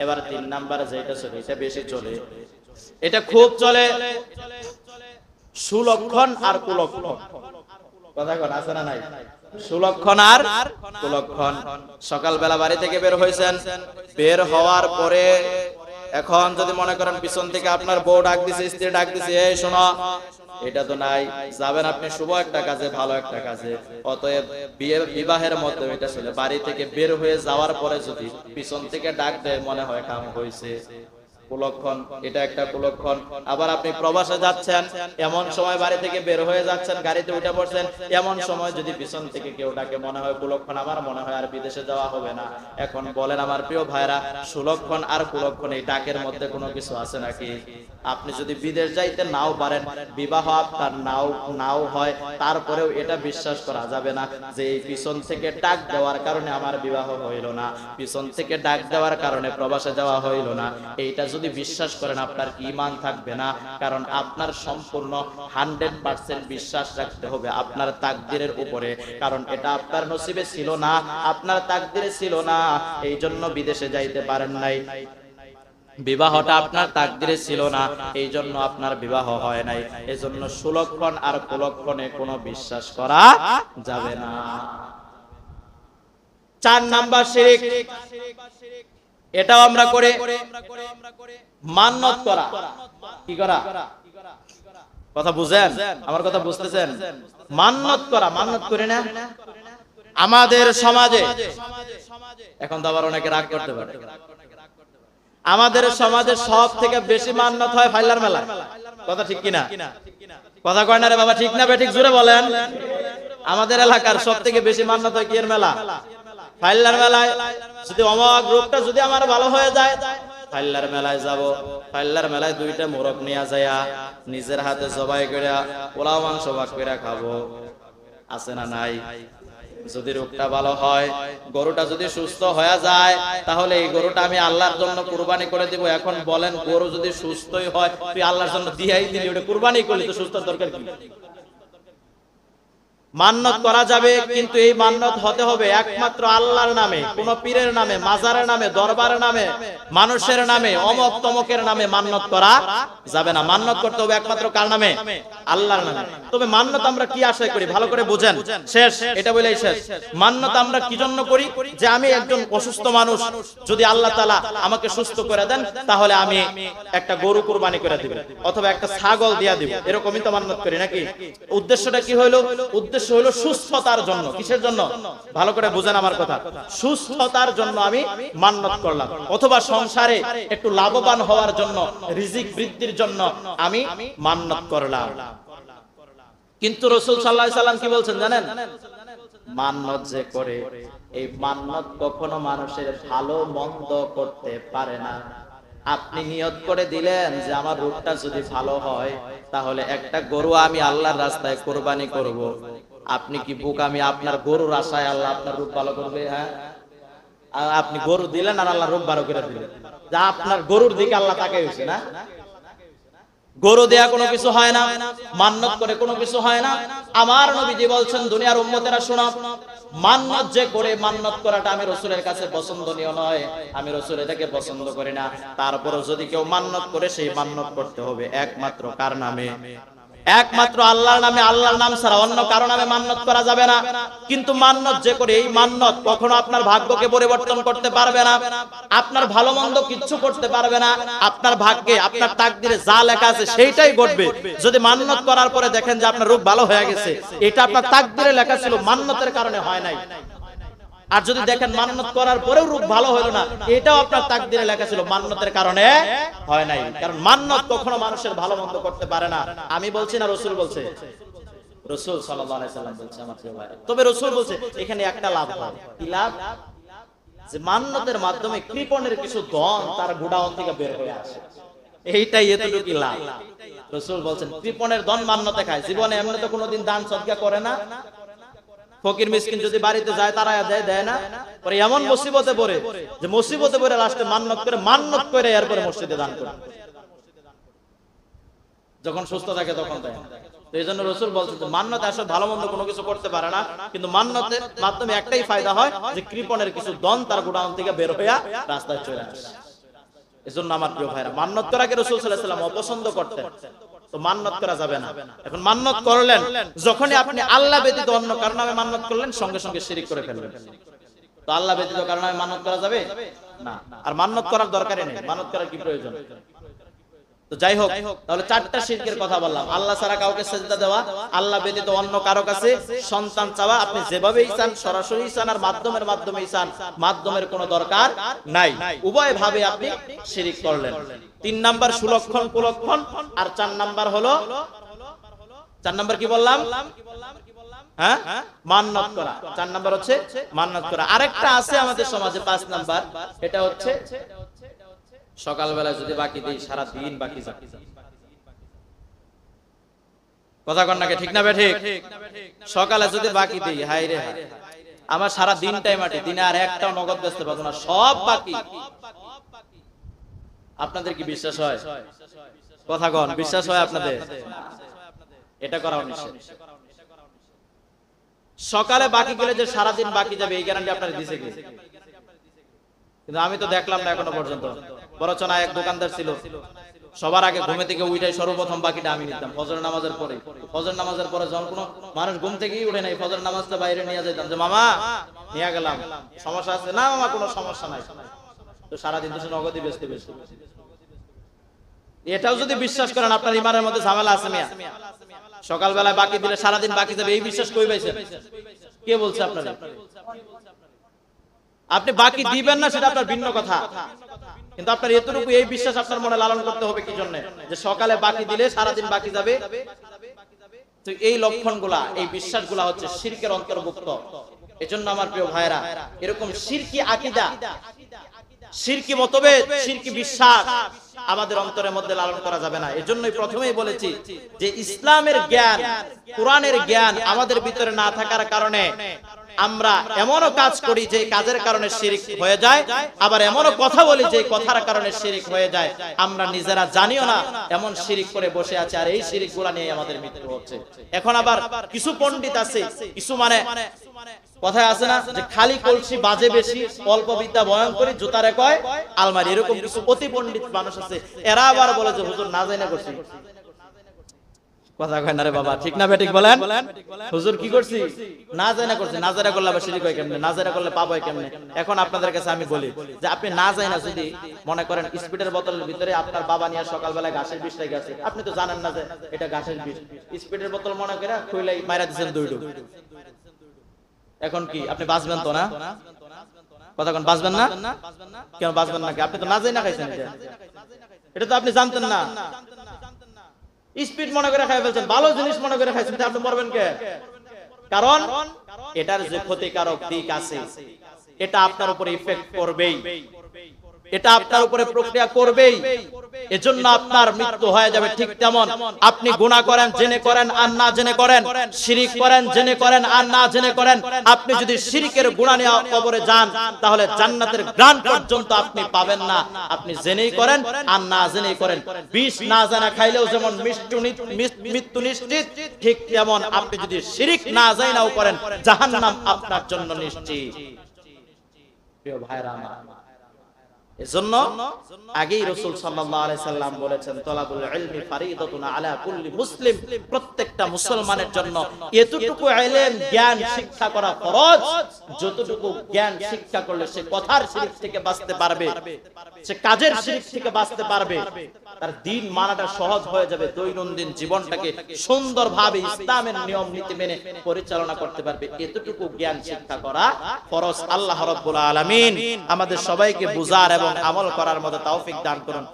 এবার 3 নাম্বার যেটা চলে, এটা বেশি চলে, এটা খুব চলে, সুলক্ষণ আর কুলক্ষণ। কথা কোন আছে না নাই? সুলক্ষণ আর কুলক্ষণ। সকালবেলা বাড়ি থেকে বের হয়েছেন, বের হওয়ার পরে এখন যদি মনে করেন পিছন থেকে আপনার বউ ডাক দিছে, স্ত্রী ডাক দিছে, এই শোনো, এটা তো নাই, যাবেন আপনি শুভ একটা কাজে, ভালো একটা কাজে। অতএব বিবাহের মধ্যে এটা ছিল, বাড়ি থেকে বের হয়ে যাওয়ার পরে যদি পিছন থেকে ডাক দেয়, মনে হয় কাম হয়েছে, কুলক্ষণ, এটা একটা কুলক্ষণ। আবার আপনি প্রবাসে যাচ্ছেন, এমন সময় বাড়ি থেকে বের হয়ে যাচ্ছেন, গাড়িতে উঠে পড়ছেন, এমন সময় যদি পিছন থেকে কেউ ডাকে, মনে হয় কুলক্ষণ, আমার মনে হয় আর বিদেশে যাওয়া হবে না। এখন বলেন আমার প্রিয় ভাইরা, সুলক্ষণ আর কুলক্ষণ এই ডাকের মধ্যে কোনো কিছু আছে নাকি? আপনি যদি বিদেশ যাইতে নাও পারেন, বিবাহ আপনার নাও হয়, তারপরেও এটা বিশ্বাস করা যাবে না যে এই পিছন থেকে ডাক দেওয়ার কারণে আমার বিবাহ হইল না, পিছন থেকে ডাক দেওয়ার কারণে প্রবাসে যাওয়া হইল না। এইটা যদি বিশ্বাস করেন, আপনার ঈমান থাকবে না। কারণ আপনার সম্পূর্ণ 100% বিশ্বাস রাখতে হবে আপনার তাকদীরের উপরে। কারণ এটা আপনার নসিবে ছিল না, আপনার তাকদীরে ছিল না, এই জন্য বিদেশে যাইতে পারেন নাই। বিবাহটা আপনার তাকদীরে ছিল না, এই জন্য আপনার বিবাহ হয় নাই। এজন্য সুলক্ষণ আর কুলক্ষণে কোনো বিশ্বাস করা যাবে না। 4 নাম্বার শিরক, এটাও আমরা করে, মান্নত করা। কি করা? কথা বুঝেন? আমার কথা বুঝতেছেন? মান্নত করা, মান্নত করে না আমাদের সমাজে। এখন তো আবার অনেকে রাগ করতে পারে, আমাদের সমাজে সব থেকে বেশি মান্নত হয় ফাইলার মেলা। কথা ঠিক কিনা? কথা কয় না রে বাবা, ঠিক না বেঠিক? জোরে বলেন। আমাদের এলাকার সব থেকে বেশি মান্নত হয় কি এর মেলা? ফাইলার মেলায়। যদি অমক রূপটা যদি আমার ভালো হয়ে যায়, ফাইলার মেলায় যাব, ফাইলার মেলায় 2টা মোরগ নিয়ে যায়া নিজের হাতে জবাই করে পোলাও মাংস ভাগ করে খাবো। আছে না নাই? যদি রূপটা ভালো হয়, গরুটা যদি সুস্থ হয়ে যায়, তাহলে এই গরুটা আমি আল্লাহর জন্য কুরবানি করে দিব। এখন বলেন, গরু যদি সুস্থই হয়, তুই আল্লাহর জন্য দিয়াই দিলি, ওটা কুরবানি করলি, তো সুস্থ দরকার কি? মান্নত করা যাবে, কিন্তু এই মান্নত হতে হবে একমাত্র আল্লাহর নামে। কোন পীরের নামে, মাজারের নামে, দরবারের নামে, মানুষের নামে, অমক তমকের নামে মান্নত করা যাবে না। মান্নত করতে হবে একমাত্র কার নামে? আল্লাহর নামে। তবে মান্নত আমরা কি আশায় করি ভালো করে বুঝেন। শেষ, এটা বলেই শেষ। মান্নত আমরা কি জন্য করি? যে আমি একজন অসুস্থ মানুষ, যদি আল্লাহ তাআলা আমাকে সুস্থ করে দেন, তাহলে আমি একটা গরু কুরবানি করে দিব, অথবা একটা ছাগল দিয়া দিব, এরকমই তো মান্নত করি নাকি? উদ্দেশ্যটা কি হলো? উদ্দেশ্য হলো সুস্থতার জন্য। কিসের জন্য? ভালো করে বুঝেন আমার কথা। সুস্থতার জন্য আমি মান্নত করলাম, অথবা সংসারে একটু লাভবান হওয়ার জন্য, রিজিক বৃদ্ধির জন্য আমি মান্নত করলাম। কিন্তু রাসূল সাল্লাল্লাহু আলাইহি সাল্লাম কি বলছেন জানেন? মান্নত যে করে, এই মান্নত কখনো মানুষের ভালো মন্দ করতে পারে না। আপনি নিয়ত করে দিলেন যে আমার রূপটা যদি ভালো হয়, তাহলে একটা গরু আমি আল্লাহর রাস্তায় কুরবানি করব। আপনি কি বোকামি? আপনার গরুর আশায় আল্লাহ আপনার রূপ ভালো করবে? হ্যাঁ, আপনি গরু দিলেন আর আল্লাহ রূপ ভালো করে দিলেন, যা আপনার গরুর দিকে আল্লাহ তাকাই হয়েছে না? গরু দেয়া কোনো কিছু হয় না, মান্নত করে কোনো কিছু হয় না। আমার নবীজি বলছেন, দুনিয়ার উম্মতেরা শোনো, মান্নত যে করে, মান্নত করাটা আমি রাসূলের কাছে পছন্দনীয় নয়, আমি রাসূল এটাকে পছন্দ করি না। তারপরও যদি কেউ মান্নত করে, সেই মান্নত করতে হবে একমাত্র কার নামে? একমাত্র আল্লাহর নামে। আল্লাহর নাম ছাড়া অন্য কারো নামে মান্নত করা যাবে না। কিন্তু মান্নত যে করে, এই মান্নত কখনো আপনার ভাগ্যকে পরিবর্তন করতে পারবে না, আপনার ভালো মন্দ কিচ্ছু করতে পারবে না। আপনার ভাগ্যে, আপনার তাকদিরে যা লেখা আছে সেইটাই ঘটবে। যদি মান্নত করার পরে দেখেন যে আপনার রূপ ভালো হয়ে গেছে, এটা আপনার তাকদিরে লেখা ছিল, মান্নতের কারণে হয় নাই। আর যদি দেখেন মান্নত করার পরেও রূপ ভালো হলো না, এটাও আপনার তাকদিরে লেখা ছিল, মান্নতের কারণে হয় নাই। কারণ মান্নত কখনো মানুষের ভালো মন্দ করতে পারে না। আমি বলছি না, রাসূল বলছে, রাসূল সাল্লাল্লাহু আলাইহি সাল্লাম বলছে আমার প্রিয় ভাই। তবে রাসূল বলছে এখানে একটা লাভ হয়। কি লাভ? যে মান্নতের মাধ্যমে কৃপণের কিছু ধন তার গোডাউন থেকে বের হয়ে আসে, এইটাই এতটুকু লাভ। রাসূল বলছেন কৃপণের ধন মান্নতে খায়, জীবনে এমনি তো কোনোদিন দান সদকা করে না। ফকির মিসকিন যদি বাড়িতে যায়, তারা দেয় না, পরে এমন মুসিবতে পড়ে যে মুসিবতে পড়ে লাস্টে মান্নত করে এরপরে মসজিদে দান করে, যখন সুস্থ থাকে তখন দেয়। তো এই জন্য রাসূল বলছেন যে মান্নত আসলে ভালো মন্দ কোনো কিছু করতে পারে না, কিন্তু মান্নতের মাধ্যমে একটাই ফায়দা হয় যে কৃপণের কিছু ধন তার গোডাউন থেকে বের হয়ে রাস্তায় চলে আসে। এজন্য আমার প্রিয় ভাইরা, মান্নত করাকে রাসূল সাল্লাল্লাহু আলাইহি ওয়াসাল্লাম অপছন্দ করতেন, তো মান্নত করা যাবে না। এখন মান্নত করলেন, যখনই আপনি আল্লাহ ব্যতীত অন্য কারো নামে মান্নত করলেন, সঙ্গে সঙ্গে শিরক করে ফেলবেন। তো আল্লাহ ব্যতীত কারো নামে মান্নত করা যাবে না, আর মান্নত করার দরকারই নেই, মান্নত করার কি প্রয়োজন? তো যাই হোক, তাহলে চারটা শিরকের কথা বললাম। আল্লাহ ছাড়া কাউকে সেজদা দেওয়া, আল্লাহ ব্যতীত অন্য কারো কাছে সন্তান চাওয়া, আপনি যেভাবেই চান, সরাসরি চান আর মাধ্যমেই চান, মাধ্যমের কোনো দরকার নাই, উভয় ভাবে আপনি শিরক করলেন। 3 নাম্বার সুলক্ষণ কুলক্ষণ, আর 4 নাম্বার হলো, 4 নাম্বার কি বললাম? হ্যাঁ, মান্নত করা। 4 নাম্বার হচ্ছে মান্নত করা। আরেকটা আছে আমাদের সমাজে 5 নাম্বার, এটা হচ্ছে সকালবেলা যদি বাকি দিই সারা দিন বাকি যায়। কথা কন নাকি, ঠিক না বে ঠিক? সকালে যদি বাকি দিই, হাই রে হাই, আমার সারা দিনটাই মাটি, দিনে আর একটাও নগদ বেচতে পারবো না, সব বাকি। আপনাদের কি বিশ্বাস হয়? কথা কন, বিশ্বাস হয় আপনাদের? এটা করা নিষেধ। সকালে বাকি গেলে যে সারা দিন বাকি যাবে, এই গ্যারান্টি আপনারা দিছে কি? কিন্তু আমি তো দেখলাম না এখনো পর্যন্ত। বড়চনা এক দোকানদার ছিল, সবার আগে ঘুমে থেকে উঠাই সর্বপ্রথম বাকিটা আমি নিতাম ফজর নামাজের পরে। ফজর নামাজের পরে যখন কোনো মানুষ ঘুম থেকেই উঠে নাই, ফজর নামাজটা বাইরে নিয়ে যেতাম, যে মামা নিয়ে গেলাম, সমস্যা আছে? না মামা, কোনো সমস্যা নাই। তো সারাদিন তো নগদই বেচতে বেচতে। এটাও যদি বিশ্বাস করেন, আপনার ইমানের মধ্যে ঝামেলা আছে মিয়া। সকালবেলায় বাকি দিলে সারাদিন বাকি যাবে, এই বিশ্বাস কই পাইছেন? কে বলছে আপনারা? আপনি বাকি দিবেন না সেটা আপনার ভিন্ন কথা, কিন্তু আপনার এতটুকু এই বিশ্বাস আপনার মনে লালন করতে হবে কি জন্য? যে সকালে বাকি দিলে সারাদিন বাকি যাবে। তো এই লক্ষণগুলা, এই বিশ্বাসগুলা হচ্ছে শিরকের অন্তর্ভুক্ত। এজন্য আমার প্রিয় ভাইরা, এরকম শিরকি আকীদা, শিরকি মতভেদ, শিরকি বিশ্বাস আমাদের অন্তরের মধ্যে লালন করা যাবে না। এজন্যই প্রথমেই বলেছি যে ইসলামের জ্ঞান, কোরআনের জ্ঞান আমাদের ভিতরে না থাকার কারণে আমরা এমনও কাজ করি যে কাজের কারণে শিরক হয়ে যায়, আবার এমনও কথা বলি যে কথার কারণে শিরক হয়ে যায়। আমরা নিজেরা জানিও না এমন শিরক করে বসে আছে, আর এই শিরকগুলা নিয়ে আমাদের মৃত্যু হচ্ছে। এখন আবার কিছু পণ্ডিত আছে, কিছু মানে কথায় আছে না যে খালি কলসি বাজে বেশি, অল্প বিদ্যা ভয়ঙ্করী, জুতারে কয় আলমারি। এরকম কিছু অতি পণ্ডিত মানুষ আছে, এরা আবার বলে যে হুজুর না জানা করছি। কথা কয় না রে বাবা, ঠিক না বেঠিক বলেন? হুজুর কি করছি? না জানা করছি। না জানা করলে আবার শিরক হয় কেমনে? না জানা করলে পাপ হয় কেমনে? এখন আপনাদের কাছে আমি বলি যে আপনি না জানা যদি মনে করেন স্পিডের বোতলের ভিতরে আপনার বাবা নিয়ে সকালবেলায় ঘাসের বিষ রেখে গেছে, আপনি তো জানেন না যে এটা ঘাসের বিষ, স্পিডের বোতল মনে করে খুইলাই মাইরা দিয়েছেন 2 ডুব। এখন কি আপনি বাঁচবেন তো না? কথা কোন, বাঁচবেন না? কেন বাঁচবেন না? আপনি তো না জানা খাইছেন, এটা তো আপনি জানতেন না। স্পিড মনে করে খাই ফেলছেন, ভালো জিনিস মনে করে খাইছেন, আপনি মরবেন কে? কারণ এটার যে ক্ষতিকারক দিক আছে, এটা আপনার উপরে ইফেক্ট করবেই, এটা আপনার উপরে প্রক্রিয়া করবেই। এজন্য আপনার মৃত্যু হয়ে যাবে। ঠিক তেমন আপনি গুনাহ করেন জেনে করেন আর না জেনে করেন, শিরক করেন জেনে করেন আর না জেনে করেন, আপনি যদি শিরকের গুনাহ নিয়ে কবরে যান তাহলে জান্নাতের ঘ্রাণ পর্যন্ত আপনি পাবেন না। আপনি জেনেই করেন আর না জেনেই করেন, বিষ না জানা খাইলেও যেমন মৃত্যু নিশ্চিত, ঠিক তেমন আপনি যদি শিরক না জানাও করেন, জাহান্নাম আপনার জন্য নিশ্চিত। প্রিয় ভাইরা আমার, এজন্য আগেই রাসূল সাল্লাল্লাহু আলাইহি সাল্লাম বলেছেন, তলাবুল ইলমি ফারিদাতুন আলা কুল্লি মুসলিম, প্রত্যেকটা মুসলমানের জন্য এতটুকু ইলম জ্ঞান শিক্ষা করা ফরজ, যতটুকু জ্ঞান শিক্ষা করলে সে কথার শিরক থেকে বাঁচতে পারবে, সে কাজের শিরক থেকে বাঁচতে পারবে, তার দিন মানাটা সহজ হয়ে যাবে, দৈনন্দিন জীবনটাকে সুন্দরভাবে ইসলামের নিয়ম নীতি মেনে পরিচালনা করতে পারবে। এতটুকু জ্ঞান শিক্ষা করা ফরজ। আল্লাহ রাব্বুল আলামিন আমাদের সবাইকে বুঝার এবং আমল করার মতো তৌফিক দান করুন।